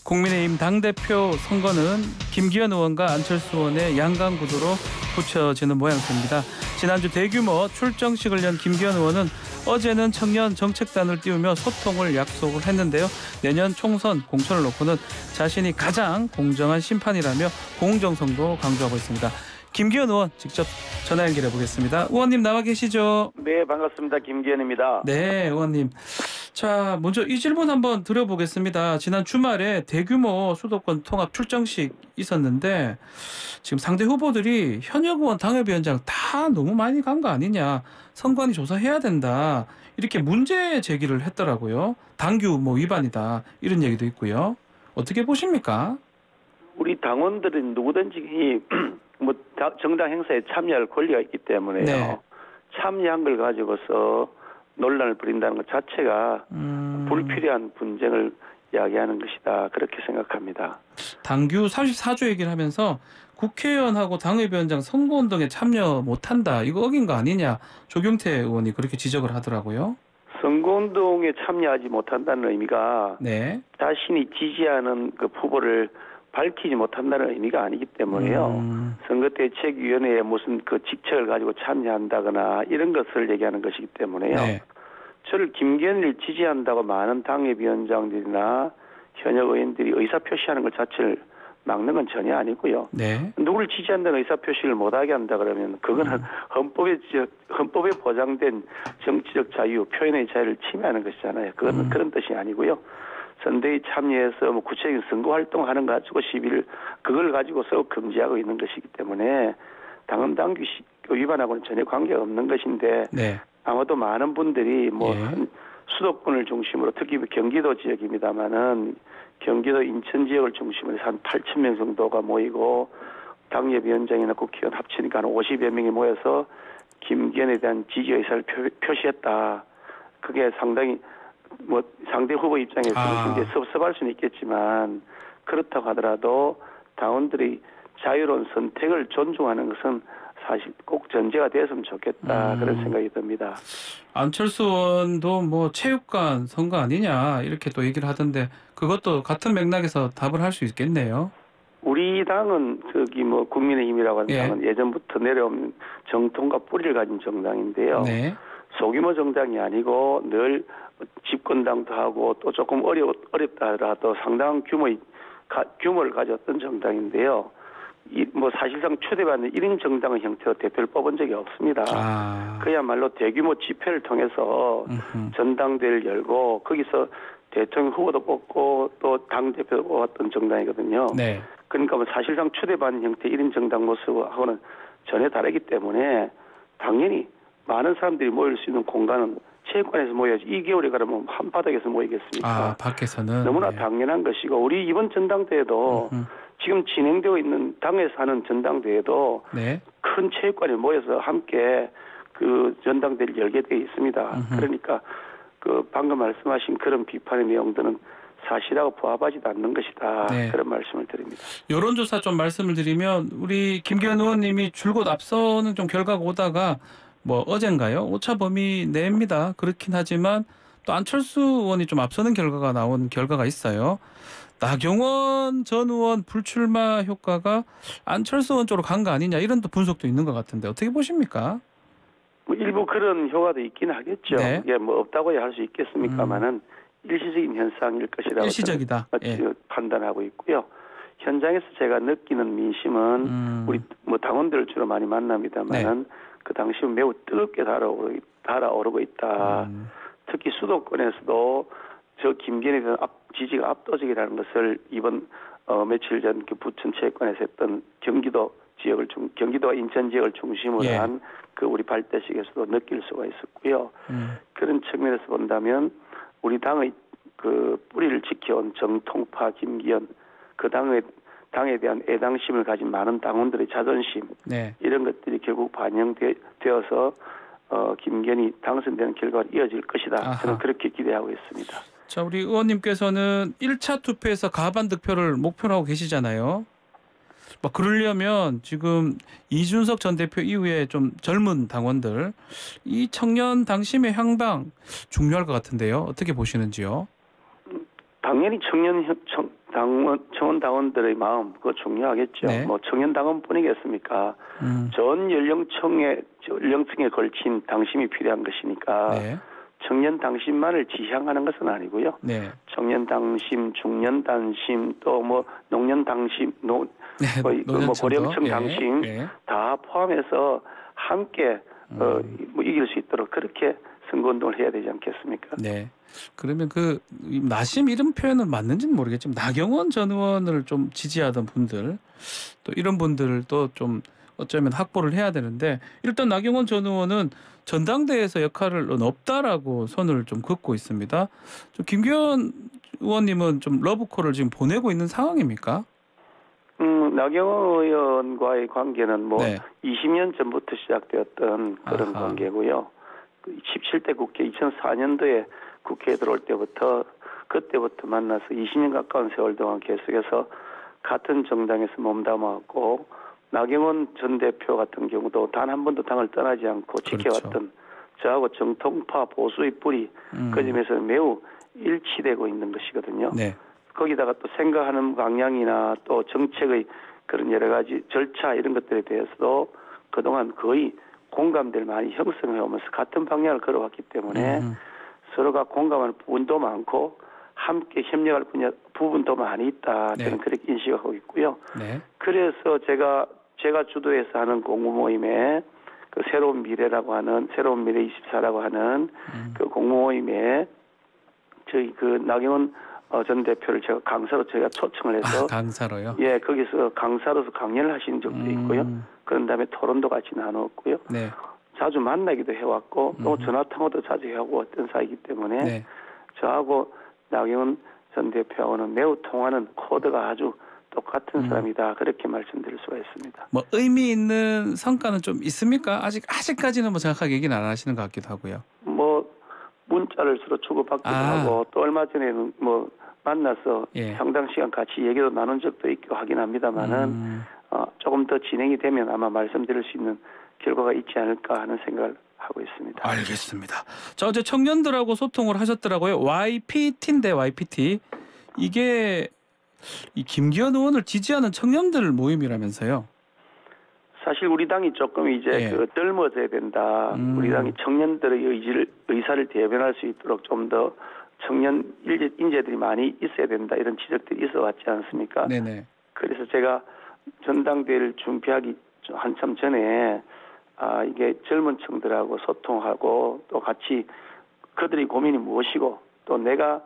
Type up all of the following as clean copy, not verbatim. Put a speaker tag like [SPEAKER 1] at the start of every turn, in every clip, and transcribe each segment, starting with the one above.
[SPEAKER 1] 국민의힘 당대표 선거는 김기현 의원과 안철수 의원의 양강 구도로 붙여지는 모양새입니다. 지난주 대규모 출정식을 연 김기현 의원은 어제는 청년 정책단을 띄우며 소통을 약속을 했는데요. 내년 총선 공천을 놓고는 자신이 가장 공정한 심판이라며 공정성도 강조하고 있습니다. 김기현 의원 직접 전화 연결해 보겠습니다. 의원님 나와 계시죠?
[SPEAKER 2] 네, 반갑습니다. 김기현입니다.
[SPEAKER 1] 네, 의원님. 자, 먼저 이 질문 한번 드려보겠습니다. 지난 주말에 대규모 수도권 통합 출정식 있었는데 지금 상대 후보들이 현역 의원 당협위원장 다 너무 많이 간 거 아니냐, 선관위 조사해야 된다, 이렇게 문제 제기를 했더라고요. 당규 위반이다, 이런 얘기도 있고요. 어떻게 보십니까?
[SPEAKER 2] 우리 당원들은 누구든지 정당 행사에 참여할 권리가 있기 때문에요.
[SPEAKER 1] 네.
[SPEAKER 2] 참여한 걸 가지고서 논란을 벌인다는 것 자체가 불필요한 분쟁을 이야기하는 것이다, 그렇게 생각합니다.
[SPEAKER 1] 당규 34조 얘기를 하면서 국회의원하고 당협위원장 선거운동에 참여 못한다, 이거 어긴 거 아니냐, 조경태 의원이 그렇게 지적을 하더라고요.
[SPEAKER 2] 선거운동에 참여하지 못한다는 의미가
[SPEAKER 1] 네.
[SPEAKER 2] 자신이 지지하는 그 후보를 밝히지 못한다는 의미가 아니기 때문에요. 선거대책위원회에 무슨 그 직책을 가지고 참여한다거나 이런 것을 얘기하는 것이기 때문에요.
[SPEAKER 1] 네.
[SPEAKER 2] 저를 김기현을 지지한다고 많은 당협위원장들이나 현역 의원들이 의사표시하는 것 자체를 막는 건 전혀 아니고요.
[SPEAKER 1] 네.
[SPEAKER 2] 누구를 지지한다는 의사표시를 못하게 한다 그러면 그거는 헌법에 보장된 정치적 자유, 표현의 자유를 침해하는 것이잖아요. 그건 그런 뜻이 아니고요. 선대에 참여해서 구체적인 선거 활동하는 거 가지고 시비를, 그걸 가지고서 금지하고 있는 것이기 때문에 당헌 당규 위반하고는 전혀 관계가 없는 것인데,
[SPEAKER 1] 네.
[SPEAKER 2] 아마도 많은 분들이
[SPEAKER 1] 예.
[SPEAKER 2] 수도권을 중심으로, 특히 경기도 지역입니다만은 경기도 인천 지역을 중심으로 한 8,000명 정도가 모이고 당협위원장이나 국회의원 합치니까 한 50여 명이 모여서 김기현에 대한 지지 의사를 표시했다. 그게 상당히 상대 후보 입장에서는 굉장히 섭섭할 수는 있겠지만, 그렇다고 하더라도 당원들이 자유로운 선택을 존중하는 것은 사실 꼭 전제가 됐으면 좋겠다, 그런 생각이 듭니다.
[SPEAKER 1] 안철수 의원도 체육관 선거 아니냐, 이렇게 또 얘기를 하던데 그것도 같은 맥락에서 답을 할 수 있겠네요.
[SPEAKER 2] 우리 당은 국민의힘이라고 하는 당은 예전부터 내려온 정통과 뿌리를 가진 정당인데요.
[SPEAKER 1] 네.
[SPEAKER 2] 소규모 정당이 아니고 늘 집권당도 하고 또 조금 어렵다 하더라도 상당한 규모를 가졌던 정당인데요. 사실상 초대받는 1인 정당의 형태로 대표를 뽑은 적이 없습니다. 그야말로 대규모 집회를 통해서 전당대회를 열고 거기서 대통령 후보도 뽑고 또 당대표도 뽑았던 정당이거든요.
[SPEAKER 1] 네.
[SPEAKER 2] 그러니까 사실상 초대받는 형태 1인 정당 모습하고는 전혀 다르기 때문에 당연히 많은 사람들이 모일 수 있는 공간은 체육관에서 모여야지, 2개월에 그러면 한바닥에서 모이겠습니까?
[SPEAKER 1] 밖에서는
[SPEAKER 2] 너무나 당연한 것이고, 우리 이번 전당대회도 지금 진행되고 있는 당에서 하는 전당대회도 큰 체육관에 모여서 함께 그 전당대회를 열게 되어 있습니다. 그러니까 방금 말씀하신 그런 비판의 내용들은 사실하고 부합하지도 않는 것이다, 그런 말씀을 드립니다.
[SPEAKER 1] 여론조사 좀 말씀을 드리면 우리 김기현 의원님이 줄곧 앞서는 좀 결과가 오다가 어젠가요? 오차 범위 내입니다. 그렇긴 하지만 또 안철수 의원이 좀 앞서는 결과가 나온 결과가 있어요. 나경원 전 의원 불출마 효과가 안철수 의원 쪽으로 간 거 아니냐, 이런 또 분석도 있는 것 같은데 어떻게 보십니까?
[SPEAKER 2] 일부 그런 효과도 있긴 하겠죠.
[SPEAKER 1] 네.
[SPEAKER 2] 이게 없다고야 할 수 있겠습니까만은 일시적인 현상일 것이라고
[SPEAKER 1] 일시적이다.
[SPEAKER 2] 판단하고 있고요. 현장에서 제가 느끼는 민심은 우리 당원들을 주로 많이 만납니다만은 그 당시는 매우 뜨겁게 달아오르고 있다. 특히 수도권에서도 저 김기현에 대한 지지가 압도적이라는 것을 이번 며칠 전 그 부천 체육관에서 했던 경기도와 인천 지역을 중심으로 한 그 우리 발대식에서도 느낄 수가 있었고요. 그런 측면에서 본다면 우리 당의 그 뿌리를 지켜온 정통파 김기현, 그 당에 대한 애당심을 가진 많은 당원들의 자존심, 이런 것들이 결국 반영되어서 김기현이 당선되는 결과가 이어질 것이다. 저는 그렇게 기대하고 있습니다.
[SPEAKER 1] 자, 우리 의원님께서는 1차 투표에서 과반 득표를 목표로 하고 계시잖아요. 그러려면 지금 이준석 전 대표 이후에 좀 젊은 당원들, 이 청년 당심의 향방 중요할 것 같은데요. 어떻게 보시는지요?
[SPEAKER 2] 당연히 청원 당원들의 마음 그거 중요하겠죠.
[SPEAKER 1] 네.
[SPEAKER 2] 뭐 청년 당원뿐이겠습니까? 전 연령층에 걸친 당심이 필요한 것이니까
[SPEAKER 1] 네.
[SPEAKER 2] 청년 당심만을 지향하는 것은 아니고요.
[SPEAKER 1] 네.
[SPEAKER 2] 청년 당심, 중년 당심, 또 뭐 농년 당심, 뭐 고령층 당심 다 포함해서 함께 뭐 이길 수 있도록 그렇게 선거운동을 해야 되지 않겠습니까?
[SPEAKER 1] 네. 그러면 그 나심 이런 표현은 맞는지는 모르겠지만 나경원 전 의원을 좀 지지하던 분들 또 이런 분들도 좀 어쩌면 확보를 해야 되는데 일단 나경원 전 의원은 전당대회에서 역할은 없다라고 선을 좀 긋고 있습니다. 좀 김기현 의원님은 좀 러브콜을 지금 보내고 있는 상황입니까?
[SPEAKER 2] 나경원 의원과의 관계는 뭐
[SPEAKER 1] 네.
[SPEAKER 2] 20년 전부터 시작되었던 그런 관계고요. 17대 국회 2004년도에 국회에 들어올 때부터 그때부터 만나서 20년 가까운 세월 동안 계속해서 같은 정당에서 몸담아왔고 나경원 전 대표 같은 경우도 단 한 번도 당을 떠나지 않고 지켜왔던 저하고 정통파 보수의 뿌리 그 점에서 매우 일치되고 있는 것이거든요.
[SPEAKER 1] 네.
[SPEAKER 2] 거기다가 또 생각하는 방향이나 또 정책의 그런 여러 가지 절차 이런 것들에 대해서도 그동안 거의 공감대를 많이 형성해 오면서 같은 방향을 걸어왔기 때문에 서로가 공감하는 부분도 많고 함께 협력할 부분도 많이 있다. 저는 그렇게 인식하고 있고요.
[SPEAKER 1] 네.
[SPEAKER 2] 그래서 제가 주도해서 하는 공모 모임에 그 새로운 미래 24라고 하는 그 공모 모임에 저희 그 나경원 전 대표를 제가 강사로 저희가 초청을 해서
[SPEAKER 1] 강사로요?
[SPEAKER 2] 예, 거기서 강사로서 강연을 하신 적도 있고요. 그런 다음에 토론도 같이 나눴고요.
[SPEAKER 1] 네.
[SPEAKER 2] 자주 만나기도 해왔고 또 전화 통화도 자주 해오고 어떤 사이기 때문에 저하고 나경원 전 대표하고는 매우 통하는 코드가 아주 똑같은 사람이다. 그렇게 말씀드릴 수가 있습니다.
[SPEAKER 1] 뭐 의미 있는 성과는 좀 있습니까? 아직까지는 뭐 정확하게 얘기는 안 하시는 것 같기도 하고요.
[SPEAKER 2] 뭐 문자를 서로 주고받기도 하고 또 얼마 전에는 뭐 만나서 상당 시간 같이 얘기도 나눈 적도 있고 하긴 합니다만은 조금 더 진행이 되면 아마 말씀드릴 수 있는 결과가 있지 않을까 하는 생각을 하고 있습니다.
[SPEAKER 1] 알겠습니다. 자, 어제 청년들하고 소통을 하셨더라고요. YPT인데 YPT 이게 이 김기현 의원을 지지하는 청년들 모임이라면서요.
[SPEAKER 2] 사실 우리 당이 조금 이제 그 젊어져야 된다. 우리 당이 청년들의 의사를 대변할 수 있도록 좀 더 청년 인재들이 많이 있어야 된다. 이런 지적들이 있어 왔지 않습니까?
[SPEAKER 1] 네네.
[SPEAKER 2] 그래서 제가 전당대회를 준비하기 한참 전에 이게 젊은 층들하고 소통하고 또 같이 그들의 고민이 무엇이고 또 내가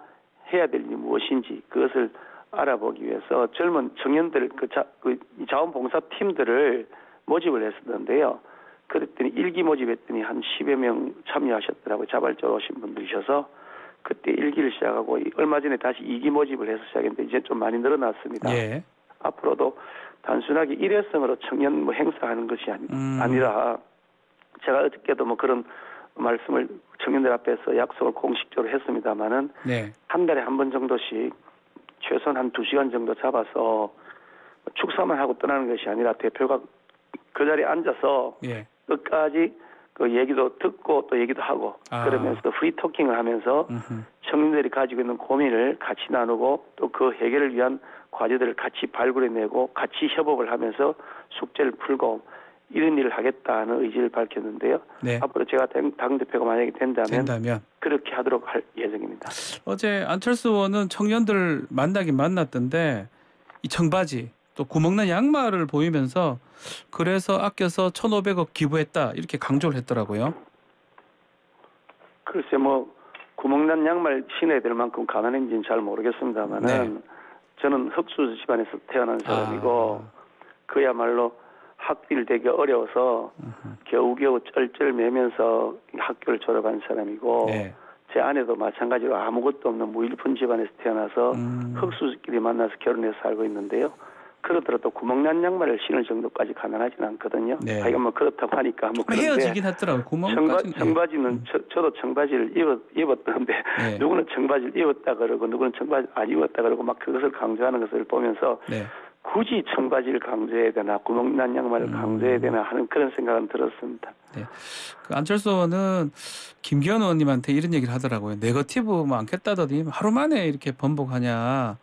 [SPEAKER 2] 해야 될 일이 무엇인지 그것을 알아보기 위해서 젊은 청년들 자원봉사 팀들을 모집을 했었는데요. 그랬더니 일기 모집했더니 한 10여 명 참여하셨더라고요. 자발적으로 오신 분들이셔서 그때 1기를 시작하고 얼마 전에 다시 2기 모집을 해서 시작했는데 이제 좀 많이 늘어났습니다. 앞으로도 단순하게 일회성으로 청년 행사하는 것이 아니라 제가 어저께도 뭐 그런 말씀을 청년들 앞에서 약속을 공식적으로 했습니다마는 한 달에 한 번 정도씩 최소한 한 2시간 정도 잡아서 축사만 하고 떠나는 것이 아니라 대표가 그 자리에 앉아서 끝까지 그 얘기도 듣고 또 얘기도 하고 그러면서 프리토킹을 하면서 청년들이 가지고 있는 고민을 같이 나누고 또 그 해결을 위한 과제들을 같이 발굴해내고 같이 협업을 하면서 숙제를 풀고 이런 일을 하겠다는 의지를 밝혔는데요. 앞으로 제가 당대표가 만약에 된다면 그렇게 하도록 할 예정입니다.
[SPEAKER 1] 어제 안철수 의원은 청년들 만나긴 만났던데 이 청바지 또 구멍난 양말을 보이면서 그래서 아껴서 1,500억 기부했다 이렇게 강조를 했더라고요.
[SPEAKER 2] 글쎄 뭐 구멍난 양말 신어야 될 만큼 가난한지는 잘 모르겠습니다만은 저는 흑수 집안에서 태어난 사람이고 그야말로 학비를 되게 어려워서 겨우겨우 쩔쩔매면서 학교를 졸업한 사람이고 제 아내도 마찬가지로 아무것도 없는 무일푼 집안에서 태어나서 흑수끼리 만나서 결혼해서 살고 있는데요. 그러더라도 구멍난 양말을 신을 정도까지 가난하지는 않거든요. 하여간 뭐 그렇다고 하니까 뭐 그런데
[SPEAKER 1] 헤어지긴 했더라고요.
[SPEAKER 2] 청바지는 저도 청바지를 입었던데 누구는 청바지를 입었다 그러고 누구는 청바지 안 입었다 그러고 막 그것을 강조하는 것을 보면서 굳이 청바지를 강조해야 되나 구멍난 양말을 강조해야 되나 하는 그런 생각은 들었습니다.
[SPEAKER 1] 그 안철수 의원은 김기현 의원님한테 이런 얘기를 하더라고요. 네거티브 뭐 않겠다더니 하루 만에 이렇게 번복하냐.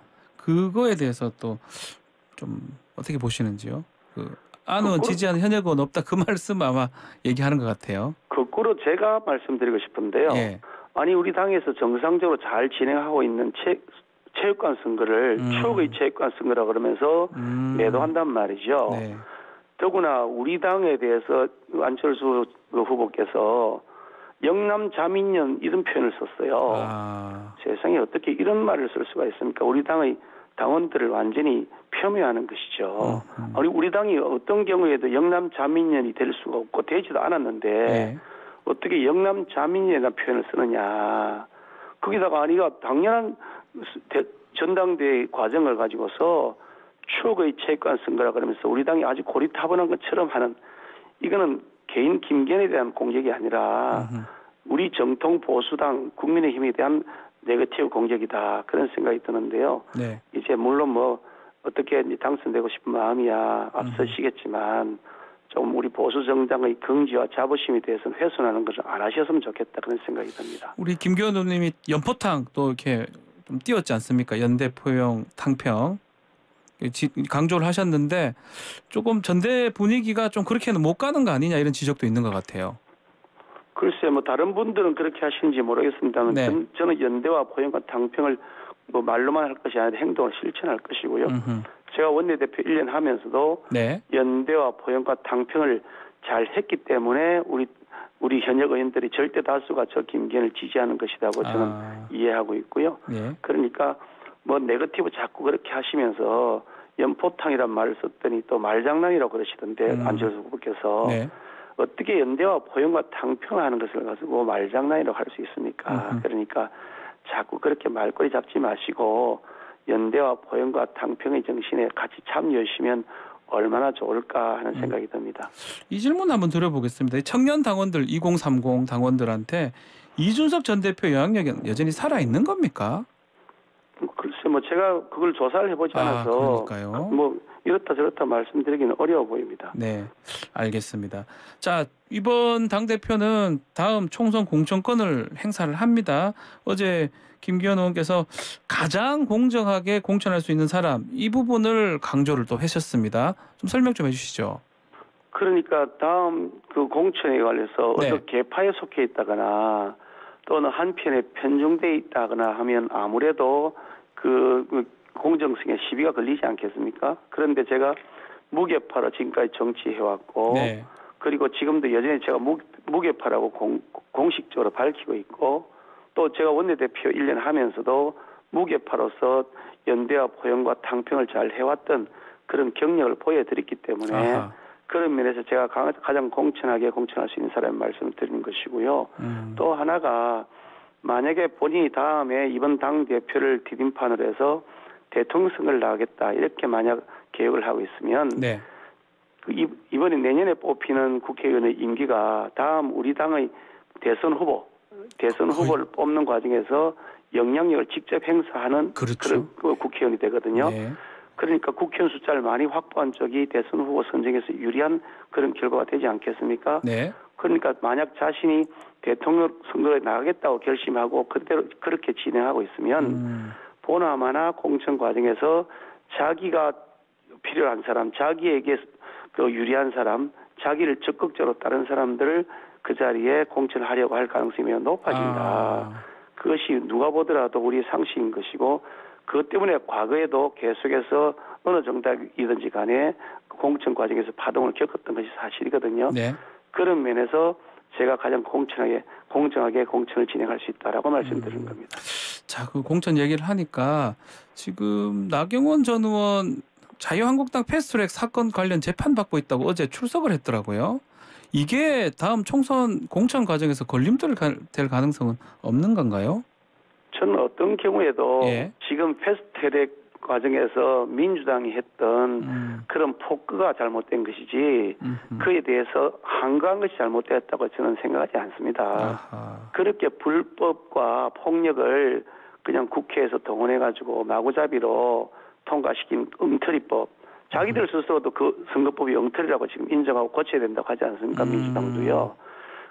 [SPEAKER 1] 그거에 대해서 또 좀 어떻게 보시는지요? 안 의원 지지하는 현역 의원 없다 그 말씀 아마 얘기하는 것 같아요.
[SPEAKER 2] 거꾸로 제가 말씀드리고 싶은데요.
[SPEAKER 1] 예.
[SPEAKER 2] 아니 우리 당에서 정상적으로 잘 진행하고 있는 체육관 선거를 추억의 체육관 선거라 그러면서 매도한단 말이죠.
[SPEAKER 1] 네.
[SPEAKER 2] 더구나 우리 당에 대해서 안철수 후보께서 영남 자민련 이런 표현을 썼어요. 세상에 어떻게 이런 말을 쓸 수가 있습니까? 우리 당의 당원들을 완전히 폄훼하는 것이죠. 우리 당이 어떤 경우에도 영남 자민련이 될 수가 없고 되지도 않았는데
[SPEAKER 1] 네.
[SPEAKER 2] 어떻게 영남 자민련이라는 표현을 쓰느냐. 거기다가 아니가 당연한 전당대회 과정을 가지고서 추억의 체육관 선거라 그러면서 우리 당이 아주 고리타분한 것처럼 하는 이거는 개인 김기현에 대한 공격이 아니라 우리 정통 보수당 국민의힘에 대한 네거티브 공격이다 그런 생각이 드는데요.
[SPEAKER 1] 네.
[SPEAKER 2] 이제 물론 뭐 어떻게 당선되고 싶은 마음이야 앞서시겠지만 좀 우리 보수 정당의 긍지와 자부심에 대해서는 훼손하는 것을 안 하셨으면 좋겠다 그런 생각이 듭니다.
[SPEAKER 1] 우리 김기현 의원님이 연포탕 또 이렇게 좀 띄웠지 않습니까? 연대 포용 탕평 강조를 하셨는데 조금 전대 분위기가 좀 그렇게는 못 가는 거 아니냐 이런 지적도 있는 것 같아요.
[SPEAKER 2] 글쎄 뭐 다른 분들은 그렇게 하시는지 모르겠습니다만
[SPEAKER 1] 네.
[SPEAKER 2] 저는 연대와 포용과 탕평을 뭐 말로만 할 것이 아니라 행동을 실천할 것이고요. 제가 원내대표 1년 하면서도
[SPEAKER 1] 네.
[SPEAKER 2] 연대와 포용과 탕평을 잘 했기 때문에 우리 현역 의원들이 절대 다수가 저 김기현을 지지하는 것이라고 저는 이해하고 있고요.
[SPEAKER 1] 네.
[SPEAKER 2] 그러니까 뭐 네거티브 자꾸 그렇게 하시면서 연포탕이란 말을 썼더니 또 말장난이라고 그러시던데 안철수 후보께서
[SPEAKER 1] 네.
[SPEAKER 2] 어떻게 연대와 포용과 탕평하는 것을 가지고 말장난이라고 할 수 있습니까? 그러니까 자꾸 그렇게 말꼬리 잡지 마시고 연대와 포용과 탕평의 정신에 같이 참여하시면 얼마나 좋을까 하는 생각이 듭니다.
[SPEAKER 1] 이 질문 한번 드려보겠습니다. 청년 당원들 2030 당원들한테 이준석 전 대표 영향력은 여전히 살아있는 겁니까?
[SPEAKER 2] 글쎄 뭐 제가 그걸 조사를 해보지 않아서
[SPEAKER 1] 그러니까요.
[SPEAKER 2] 뭐 이렇다 저렇다 말씀드리기는 어려워 보입니다.
[SPEAKER 1] 네, 알겠습니다. 자, 이번 당대표는 다음 총선 공천권을 행사를 합니다. 어제 김기현 의원께서 가장 공정하게 공천할 수 있는 사람 이 부분을 강조를 또 하셨습니다. 좀 설명 좀 해주시죠.
[SPEAKER 2] 그러니까 다음 그 공천에 관해서
[SPEAKER 1] 네.
[SPEAKER 2] 어떤 계파에 속해 있다거나 또는 한편에 편중돼 있다거나 하면 아무래도 그 공정성에 시비가 걸리지 않겠습니까? 그런데 제가 무게파로 지금까지 정치해왔고
[SPEAKER 1] 네.
[SPEAKER 2] 그리고 지금도 여전히 제가 무게파라고 공식적으로 밝히고 있고 또 제가 원내대표 1년 하면서도 무게파로서 연대와 포용과 탕평을 잘 해왔던 그런 경력을 보여드렸기 때문에 그런 면에서 제가 가장 공천하게 공천할 수 있는 사람의 말씀을 드리는 것이고요. 또 하나가 만약에 본인이 다음에 이번 당대표를 디딤판으로 해서 대통령 선거를 나가겠다 이렇게 만약 계획을 하고 있으면
[SPEAKER 1] 네.
[SPEAKER 2] 이번에 내년에 뽑히는 국회의원의 임기가 다음 우리 당의 대선 후보를 뽑는 과정에서 영향력을 직접 행사하는
[SPEAKER 1] 그렇죠.
[SPEAKER 2] 그런 국회의원이 되거든요.
[SPEAKER 1] 네.
[SPEAKER 2] 그러니까 국회의원 숫자를 많이 확보한 쪽이 대선 후보 선정에서 유리한 그런 결과가 되지 않겠습니까?
[SPEAKER 1] 네.
[SPEAKER 2] 그러니까 만약 자신이 대통령 선거에 나가겠다고 결심하고 그대로 그렇게 진행하고 있으면 보나마나 공천 과정에서 자기가 필요한 사람, 자기에게 그 유리한 사람, 자기를 적극적으로 따른 사람들을 그 자리에 공천하려고 할 가능성이 매우 높아진다. 그것이 누가 보더라도 우리의 상식인 것이고 그것 때문에 과거에도 계속해서 어느 정당이든지 간에 공천 과정에서 파동을 겪었던 것이 사실이거든요.
[SPEAKER 1] 네.
[SPEAKER 2] 그런 면에서 제가 가장 공정하게 공천을 진행할 수 있다라고 말씀드리는 겁니다.
[SPEAKER 1] 자, 그 공천 얘기를 하니까 지금 나경원 전 의원 자유한국당 패스트트랙 사건 관련 재판받고 있다고 어제 출석을 했더라고요. 이게 다음 총선 공천 과정에서 걸림돌 될 가능성은 없는 건가요?
[SPEAKER 2] 저는 어떤 경우에도
[SPEAKER 1] 예.
[SPEAKER 2] 지금 패스트트랙 과정에서 민주당이 했던 그런 폭거가 잘못된 것이지 그에 대해서 항거한 것이 잘못되었다고 저는 생각하지 않습니다.
[SPEAKER 1] 아하.
[SPEAKER 2] 그렇게 불법과 폭력을 그냥 국회에서 동원해가지고 마구잡이로 통과시킨 엉터리법. 자기들 스스로도 그 선거법이 엉터리라고 지금 인정하고 고쳐야 된다고 하지 않습니까? 민주당도요.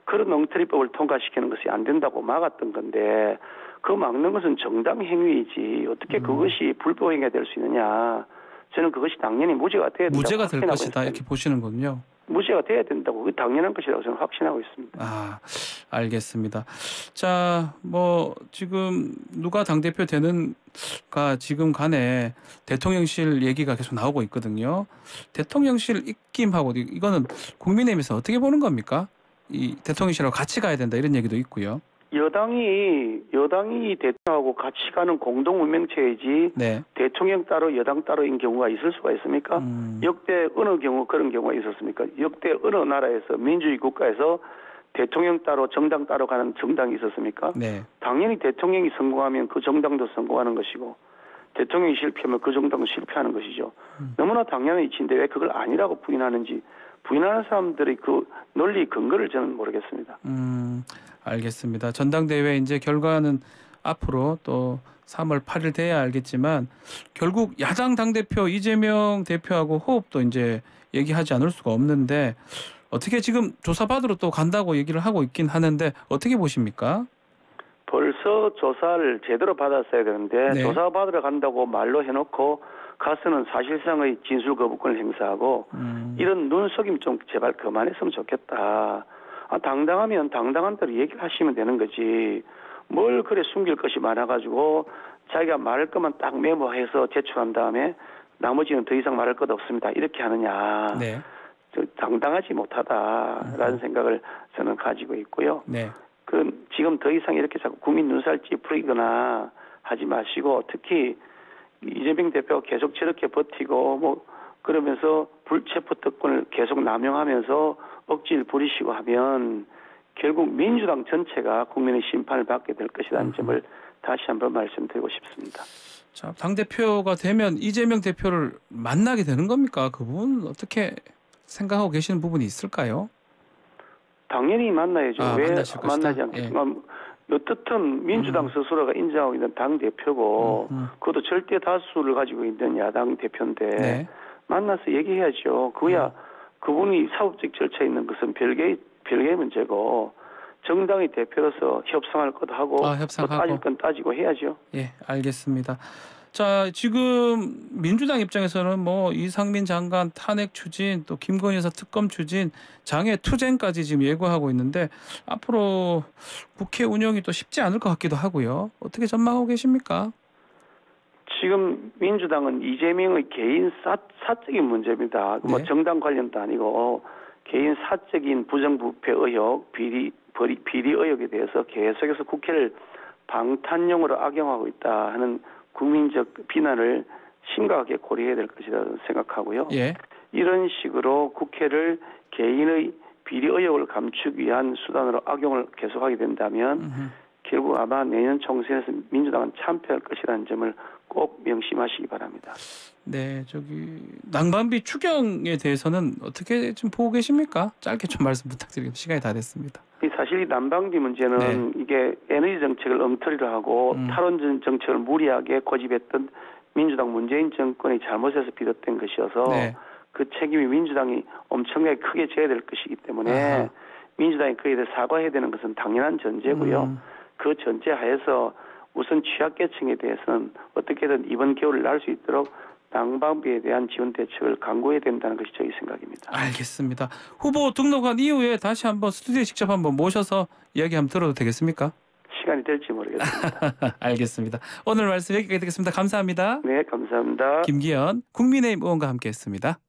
[SPEAKER 2] 그런 엉터리법을 통과시키는 것이 안 된다고 막았던 건데 그 막는 것은 정당 행위이지 어떻게 그것이 불법 행위가 될 수 있느냐. 저는 그것이 당연히 무죄가 돼야 된다고
[SPEAKER 1] 무죄가 될
[SPEAKER 2] 확신하고
[SPEAKER 1] 것이다
[SPEAKER 2] 있습니다.
[SPEAKER 1] 이렇게 보시는군요.
[SPEAKER 2] 무죄가 돼야 된다고 그게 당연한 것이라고 저는 확신하고 있습니다.
[SPEAKER 1] 아, 알겠습니다. 자, 뭐 지금 누가 당대표 되는가 지금 간에 대통령실 얘기가 계속 나오고 있거든요. 대통령실 입김하고 이거는 국민의힘에서 어떻게 보는 겁니까? 이 대통령실하고 같이 가야 된다 이런 얘기도 있고요.
[SPEAKER 2] 여당이 대통령하고 같이 가는 공동 운명체이지
[SPEAKER 1] 네.
[SPEAKER 2] 대통령 따로 여당 따로인 경우가 있을 수가 있습니까? 역대 어느 경우 그런 경우가 있었습니까? 역대 어느 나라에서 민주주의 국가에서 대통령 따로 정당 따로 가는 정당이 있었습니까?
[SPEAKER 1] 네.
[SPEAKER 2] 당연히 대통령이 성공하면 그 정당도 성공하는 것이고 대통령이 실패하면 그 정당도 실패하는 것이죠. 너무나 당연한 이치인데 왜 그걸 아니라고 부인하는지 부인하는 사람들의 그 논리 근거를 저는 모르겠습니다.
[SPEAKER 1] 알겠습니다. 전당대회 이제 결과는 앞으로 또 3월 8일 돼야 알겠지만 결국 야당 당대표 이재명 대표하고 호흡도 이제 얘기하지 않을 수가 없는데 어떻게 지금 조사받으러 또 간다고 얘기를 하고 있긴 하는데 어떻게 보십니까?
[SPEAKER 2] 벌써 조사를 제대로 받았어야 되는데
[SPEAKER 1] 네.
[SPEAKER 2] 조사받으러 간다고 말로 해놓고 가서는 사실상의 진술 거부권을 행사하고 이런 눈속임 좀 제발 그만했으면 좋겠다. 당당하면 당당한 대로 얘기를 하시면 되는 거지. 뭘 그래 숨길 것이 많아가지고 자기가 말할 것만 딱 메모해서 제출한 다음에 나머지는 더 이상 말할 것 없습니다. 이렇게 하느냐.
[SPEAKER 1] 네.
[SPEAKER 2] 당당하지 못하다라는 생각을 저는 가지고 있고요.
[SPEAKER 1] 네.
[SPEAKER 2] 지금 더 이상 이렇게 자꾸 국민 눈살 찌푸리거나 하지 마시고 특히 이재명 대표가 계속 저렇게 버티고 뭐 그러면서 불체포 특권을 계속 남용하면서 억지를 부리시고 하면 결국 민주당 전체가 국민의 심판을 받게 될 것이라는 점을 다시 한번 말씀드리고 싶습니다.
[SPEAKER 1] 자, 당대표가 되면 이재명 대표를 만나게 되는 겁니까? 그 부분 어떻게 생각하고 계시는 부분이 있을까요?
[SPEAKER 2] 당연히 만나야죠. 왜 만나지 않겠습니까?
[SPEAKER 1] 예.
[SPEAKER 2] 어떻든 민주당 스스로가 인정하고 있는 당대표고 그것도 절대 다수를 가지고 있는 야당 대표인데
[SPEAKER 1] 네.
[SPEAKER 2] 만나서 얘기해야죠. 그야 그분이 사법적 절차에 있는 것은 별개의 문제고 정당의 대표로서 협상할 것도 하고 또 따질 건 따지고 해야죠.
[SPEAKER 1] 예, 알겠습니다. 자, 지금 민주당 입장에서는 뭐 이상민 장관 탄핵 추진, 또 김건희 여사 특검 추진, 장애 투쟁까지 지금 예고하고 있는데 앞으로 국회 운영이 또 쉽지 않을 것 같기도 하고요. 어떻게 전망하고 계십니까?
[SPEAKER 2] 지금 민주당은 이재명의 개인 사적인 문제입니다.
[SPEAKER 1] 네.
[SPEAKER 2] 뭐 정당 관련도 아니고 개인 사적인 부정부패 의혹, 비리 의혹에 대해서 계속해서 국회를 방탄용으로 악용하고 있다 하는 국민적 비난을 심각하게 고려해야 될 것이라고 생각하고요.
[SPEAKER 1] 예.
[SPEAKER 2] 이런 식으로 국회를 개인의 비리 의혹을 감추기 위한 수단으로 악용을 계속하게 된다면 결국 아마 내년 총선에서 민주당은 참패할 것이라는 점을 꼭 명심하시기 바랍니다.
[SPEAKER 1] 네, 낭만비 추경에 대해서는 어떻게 좀 보고 계십니까? 짧게 좀 말씀 부탁드리겠습니다. 시간이 다 됐습니다.
[SPEAKER 2] 사실 이 난방비 문제는 이게 에너지 정책을 엉터리로 하고 탈원전 정책을 무리하게 고집했던 민주당 문재인 정권의 잘못에서 비롯된 것이어서 그 책임이 민주당이 엄청나게 크게 져야 될 것이기 때문에 민주당이 그에 대해 사과해야 되는 것은 당연한 전제고요. 그 전제 하에서 우선 취약계층에 대해서는 어떻게든 이번 겨울을 날 수 있도록 난방비에 대한 지원 대책을 강구해야 된다는 것이 저희 생각입니다.
[SPEAKER 1] 알겠습니다. 후보 등록한 이후에 다시 한번 스튜디오에 직접 한번 모셔서 이야기 한번 들어도 되겠습니까?
[SPEAKER 2] 시간이 될지 모르겠습니다.
[SPEAKER 1] 알겠습니다. 오늘 말씀 여기까지 듣겠습니다. 감사합니다.
[SPEAKER 2] 네, 감사합니다.
[SPEAKER 1] 김기현 국민의힘 의원과 함께했습니다.